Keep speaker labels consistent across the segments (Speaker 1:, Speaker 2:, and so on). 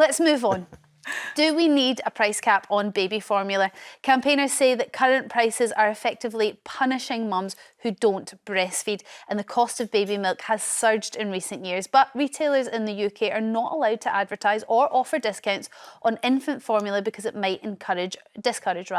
Speaker 1: let's move on. Do we need a price cap on baby formula? Campaigners say that current prices are effectively punishing mums who don't breastfeed, and the cost of baby milk has surged in recent years. But retailers in the UK are not allowed to advertise or offer discounts on infant formula because it might discourage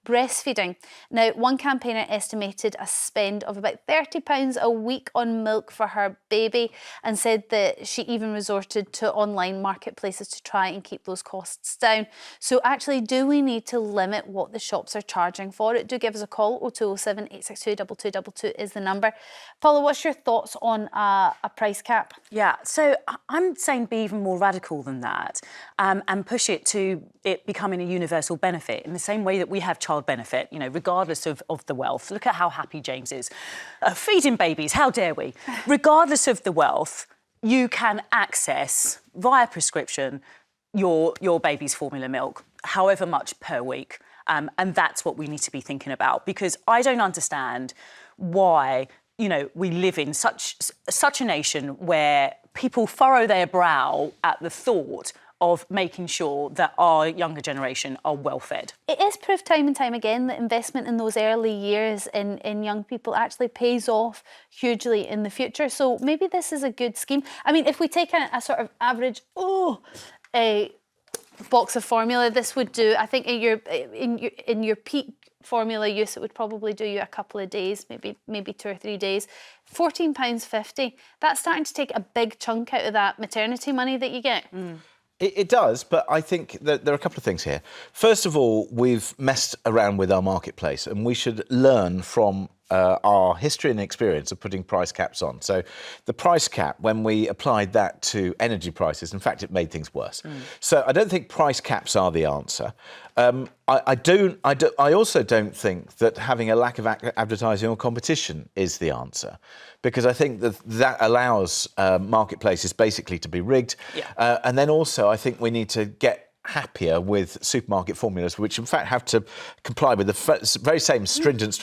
Speaker 1: breastfeeding. Now, one campaigner estimated a spend of about £30 a week on milk for her baby, and said that she even resorted to online marketplaces to try and keep those costs down. So actually, do we need to limit what the shops are charging for it? Do give us a call. 0207 862 2222 is the number. Paula, what's your thoughts on a price cap?
Speaker 2: Yeah, so I'm saying be even more radical than that, and push it to it becoming a universal benefit in the same way that we have child benefit, you know, regardless of the wealth. Look at how happy James is. Feeding babies, how dare we? Regardless of the wealth, you can access via prescription your baby's formula milk, however much per week. And that's what we need to be thinking about, because I don't understand why, you know, we live in such a nation where people furrow their brow at the thought of making sure that our younger generation are well fed.
Speaker 1: It is proved time and time again that investment in those early years in young people actually pays off hugely in the future. So maybe this is a good scheme. I mean, if we take a sort of average, a box of formula, this would do, I think in your peak formula use, it would probably do you a couple of days, maybe 2 or 3 days. £14.50, that's starting to take a big chunk out of that maternity money that you get.
Speaker 3: It does, but I think that there are a couple of things here. First of all, we've messed around with our marketplace, and we should learn from our history and experience of putting price caps on. So the price cap, when we applied that to energy prices, in fact, it made things worse. So I don't think price caps are the answer. I also don't think that having a lack of advertising or competition is the answer, because I think that allows marketplaces basically to be rigged. Yeah. And then also I think we need to get happier with supermarket formulas, which in fact have to comply with the very same stringent,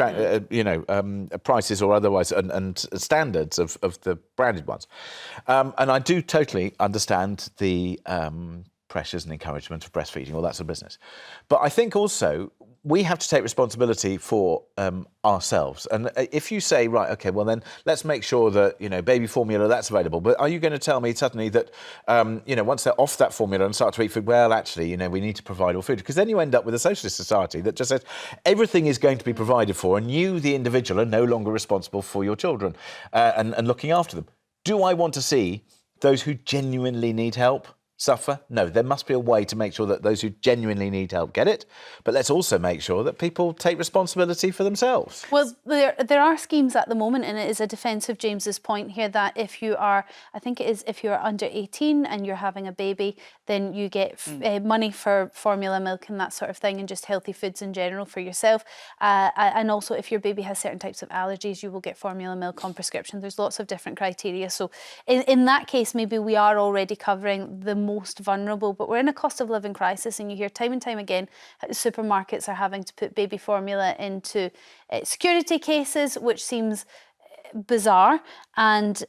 Speaker 3: prices or otherwise and standards of the branded ones. And I do totally understand the pressures and encouragement of breastfeeding, all that sort of business. But I think also we have to take responsibility for ourselves. And if you say, right, OK, well, then let's make sure that, you know, baby formula, that's available. But are you going to tell me suddenly that, once they're off that formula and start to eat food, well, actually, you know, we need to provide all food? Because then you end up with a socialist society that just says everything is going to be provided for and you, the individual, are no longer responsible for your children and looking after them. Do I want to see those who genuinely need help suffer? No, there must be a way to make sure that those who genuinely need help get it, but let's also make sure that people take responsibility for themselves.
Speaker 1: Well, there are schemes at the moment, and it is a defence of James's point here that if you are, I think it is, if you're under 18 and you're having a baby, then you get money for formula milk and that sort of thing, and just healthy foods in general for yourself. And also, if your baby has certain types of allergies, you will get formula milk on prescription. There's lots of different criteria. So in that case, maybe we are already covering the most vulnerable, but we're in a cost of living crisis, and you hear time and time again how supermarkets are having to put baby formula into security cases, which seems bizarre, and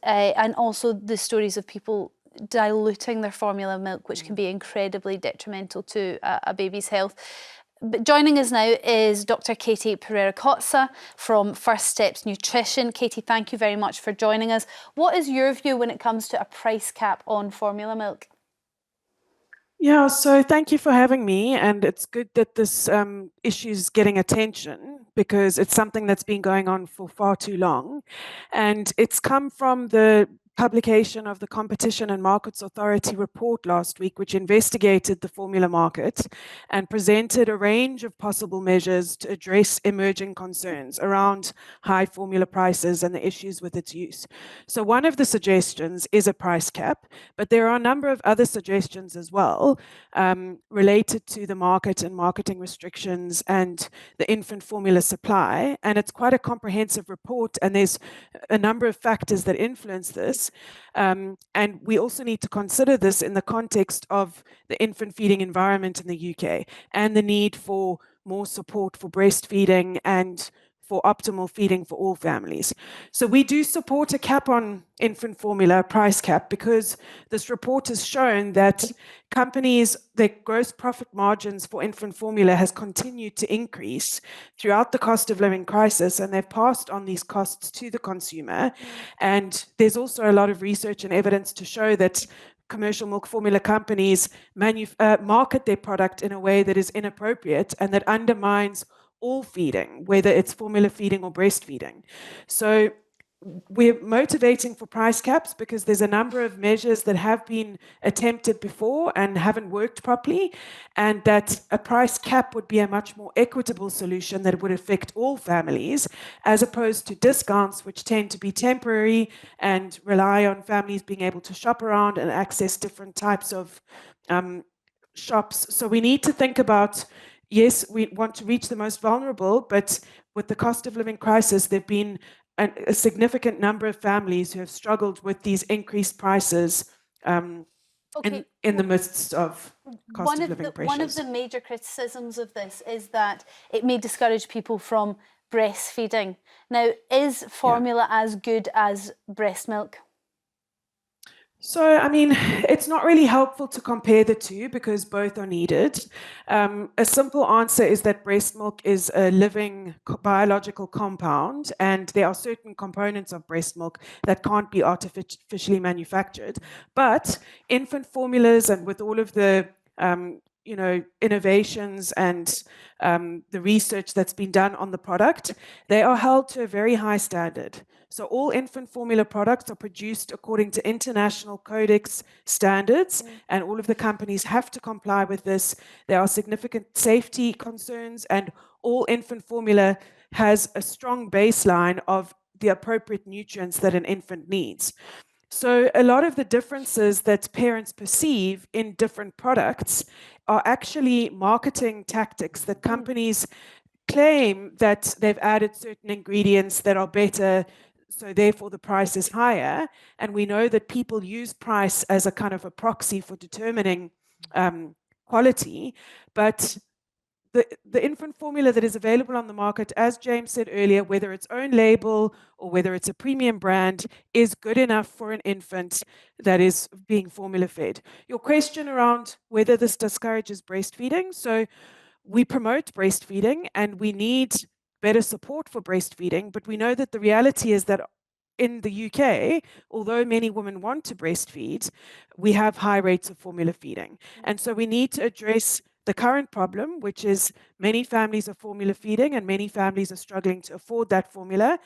Speaker 1: also the stories of people diluting their formula milk, which can be incredibly detrimental to a baby's health. But joining us now is Dr. Katie Pereira-Kotza from First Steps Nutrition. Katie, thank you very much for joining us. What is your view when it comes to a price cap on formula milk?
Speaker 4: Yeah, so thank you for having me, and it's good that this issue is getting attention, because it's something that's been going on for far too long, and it's come from the publication of the Competition and Markets Authority report last week, which investigated the formula market and presented a range of possible measures to address emerging concerns around high formula prices and the issues with its use. So one of the suggestions is a price cap, but there are a number of other suggestions as well related to the market and marketing restrictions and the infant formula supply. And it's quite a comprehensive report, and there's a number of factors that influence this. And we also need to consider this in the context of the infant feeding environment in the UK and the need for more support for breastfeeding and for optimal feeding for all families. So we do support a cap on infant formula, price cap, because this report has shown that companies, their gross profit margins for infant formula has continued to increase throughout the cost of living crisis, and they've passed on these costs to the consumer. And there's also a lot of research and evidence to show that commercial milk formula companies market their product in a way that is inappropriate and that undermines all feeding, whether it's formula feeding or breastfeeding. So we're motivating for price caps because there's a number of measures that have been attempted before and haven't worked properly, and that a price cap would be a much more equitable solution that would affect all families, as opposed to discounts, which tend to be temporary and rely on families being able to shop around and access different types of shops. So we need to think about, yes, we want to reach the most vulnerable, but with the cost of living crisis, there have been a significant number of families who have struggled with these increased prices in the midst of cost of living pressures.
Speaker 1: One of the major criticisms of this is that it may discourage people from breastfeeding. Now, is formula as good as breast milk?
Speaker 4: So, I mean, it's not really helpful to compare the two because both are needed. A simple answer is that breast milk is a living biological compound, and there are certain components of breast milk that can't be artificially manufactured. But infant formulas, and with all of the innovations and the research that's been done on the product, they are held to a very high standard. So all infant formula products are produced according to international codex standards, and all of the companies have to comply with this. There are significant safety concerns, and all infant formula has a strong baseline of the appropriate nutrients that an infant needs. So a lot of the differences that parents perceive in different products are actually marketing tactics that companies claim that they've added certain ingredients that are better, so therefore the price is higher. And we know that people use price as a kind of a proxy for determining quality. But the infant formula that is available on the market, as James said earlier, whether it's own label or whether it's a premium brand, is good enough for an infant that is being formula fed. Your question around whether this discourages breastfeeding. So we promote breastfeeding and we need better support for breastfeeding, but we know that the reality is that in the UK, although many women want to breastfeed, we have high rates of formula feeding. And so we need to address the current problem, which is many families are formula feeding and many families are struggling to afford that formula.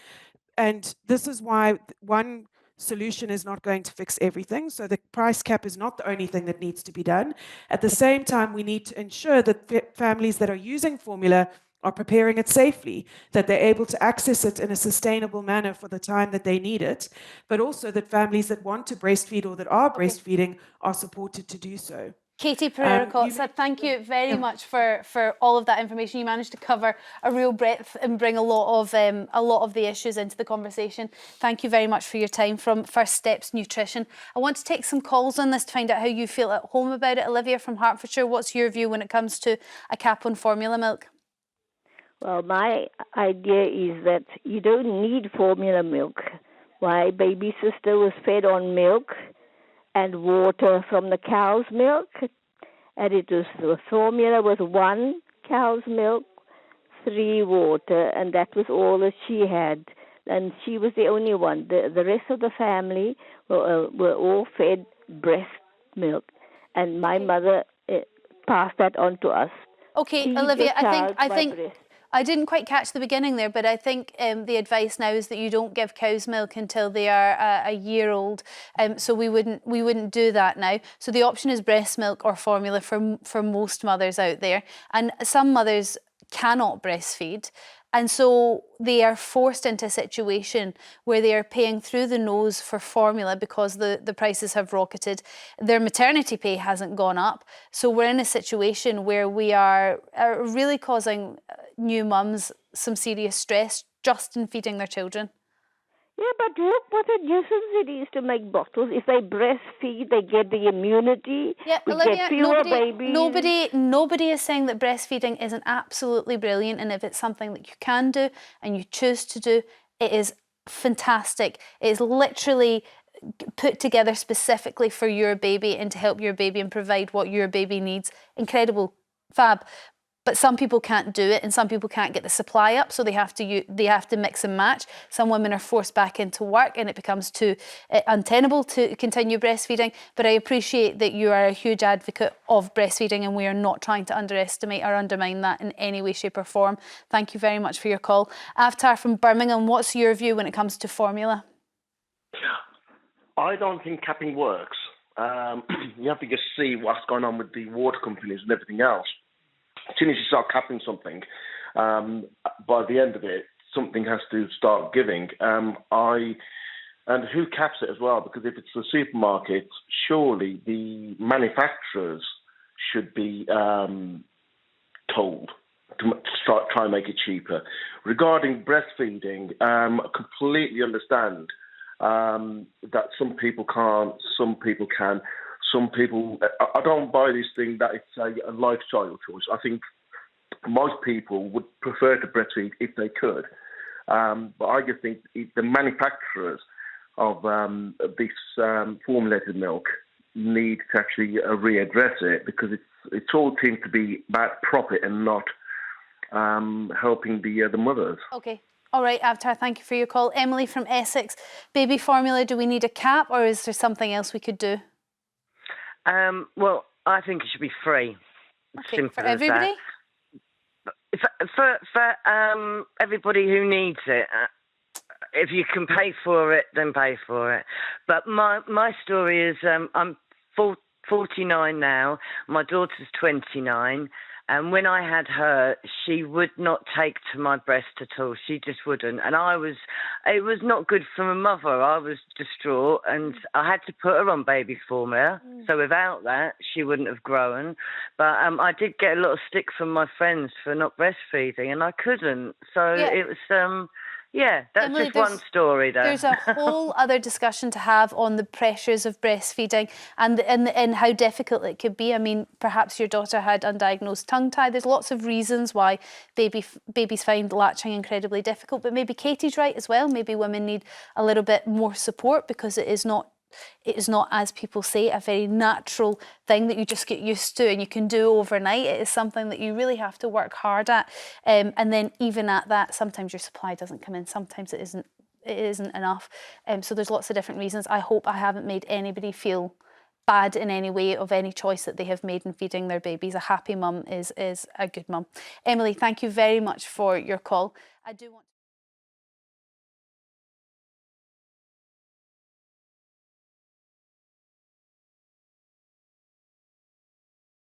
Speaker 4: And this is why one solution is not going to fix everything. So the price cap is not the only thing that needs to be done. At the same time, we need to ensure that families that are using formula are preparing it safely, that they're able to access it in a sustainable manner for the time that they need it, but also that families that want to breastfeed or that are breastfeeding are supported to do so.
Speaker 1: Katie Pereira-Kotza, thank you very much for all of that information. You managed to cover a real breadth and bring a lot of the issues into the conversation. Thank you very much for your time from First Steps Nutrition. I want to take some calls on this to find out how you feel at home about it. Olivia from Hertfordshire, what's your view when it comes to a cap on formula milk?
Speaker 5: Well, my idea is that you don't need formula milk. My baby sister was fed on milk and water from the cow's milk, and it was the formula was 1 cow's milk, 3 water, and that was all that she had. And she was the only one. The rest of the family were all fed breast milk, and my mother passed that on to us.
Speaker 1: Okay,
Speaker 5: Feed
Speaker 1: Olivia,
Speaker 5: your
Speaker 1: I
Speaker 5: child
Speaker 1: think
Speaker 5: by breast.
Speaker 1: I didn't quite catch the beginning there, but I think the advice now is that you don't give cows milk until they are a year old. So we wouldn't do that now. So the option is breast milk or formula for most mothers out there, and some mothers cannot breastfeed. And so they are forced into a situation where they are paying through the nose for formula because the prices have rocketed. Their maternity pay hasn't gone up. So we're in a situation where we are really causing new mums some serious stress just in feeding their children.
Speaker 5: Yeah, but look what a nuisance it is to make bottles. If they breastfeed, they get the immunity.
Speaker 1: Yeah,
Speaker 5: We
Speaker 1: Olivia,
Speaker 5: get fewer babies.
Speaker 1: nobody is saying that breastfeeding isn't absolutely brilliant, and if it's something that you can do and you choose to do, it is fantastic. It is literally put together specifically for your baby and to help your baby and provide what your baby needs. Incredible, fab. But some people can't do it, and some people can't get the supply up, so they have to mix and match. Some women are forced back into work, and it becomes too untenable to continue breastfeeding. But I appreciate that you are a huge advocate of breastfeeding, and we are not trying to underestimate or undermine that in any way, shape, or form. Thank you very much for your call, Avatar from Birmingham. What's your view when it comes to formula?
Speaker 6: I don't think capping works. You have to just see what's going on with the water companies and everything else. As soon as you start capping something, by the end of it, something has to start giving. And who caps it as well? Because if it's the supermarket, surely the manufacturers should be told to try and make it cheaper. Regarding breastfeeding, I completely understand that some people can't, some people can. Some people, I don't buy this thing that it's a lifestyle choice. I think most people would prefer to breastfeed if they could. But I just think the manufacturers of this formulated milk need to actually readdress it, because it all seems to be about profit and not helping the mothers.
Speaker 1: Okay. All right, Avatar, thank you for your call. Emily from Essex, baby formula, do we need a cap, or is there something else we could do?
Speaker 7: Well, I think it should be free.
Speaker 1: Okay,
Speaker 7: Simple
Speaker 1: for
Speaker 7: as
Speaker 1: everybody?
Speaker 7: that. For everybody who needs it. If you can pay for it, then pay for it. But my story is I'm 49 now. My daughter's 29. And when I had her, she would not take to my breast at all. She just wouldn't. And it was not good for my mother. I was distraught, and I had to put her on baby formula. So without that, she wouldn't have grown. But I did get a lot of stick from my friends for not breastfeeding, and I couldn't. So it was... Yeah, that's
Speaker 1: Emily,
Speaker 7: just one story, though.
Speaker 1: There's a whole other discussion to have on the pressures of breastfeeding and how difficult it could be. I mean, perhaps your daughter had undiagnosed tongue tie. There's lots of reasons why babies find latching incredibly difficult. But maybe Katie's right as well. Maybe women need a little bit more support, because it is not, as people say, a very natural thing that you just get used to and you can do overnight. It is something that you really have to work hard at. And then even at that, sometimes your supply doesn't come in. Sometimes it isn't enough. So there's lots of different reasons. I hope I haven't made anybody feel bad in any way of any choice that they have made in feeding their babies. A happy mum is a good mum. Emily, thank you very much for your call. I do want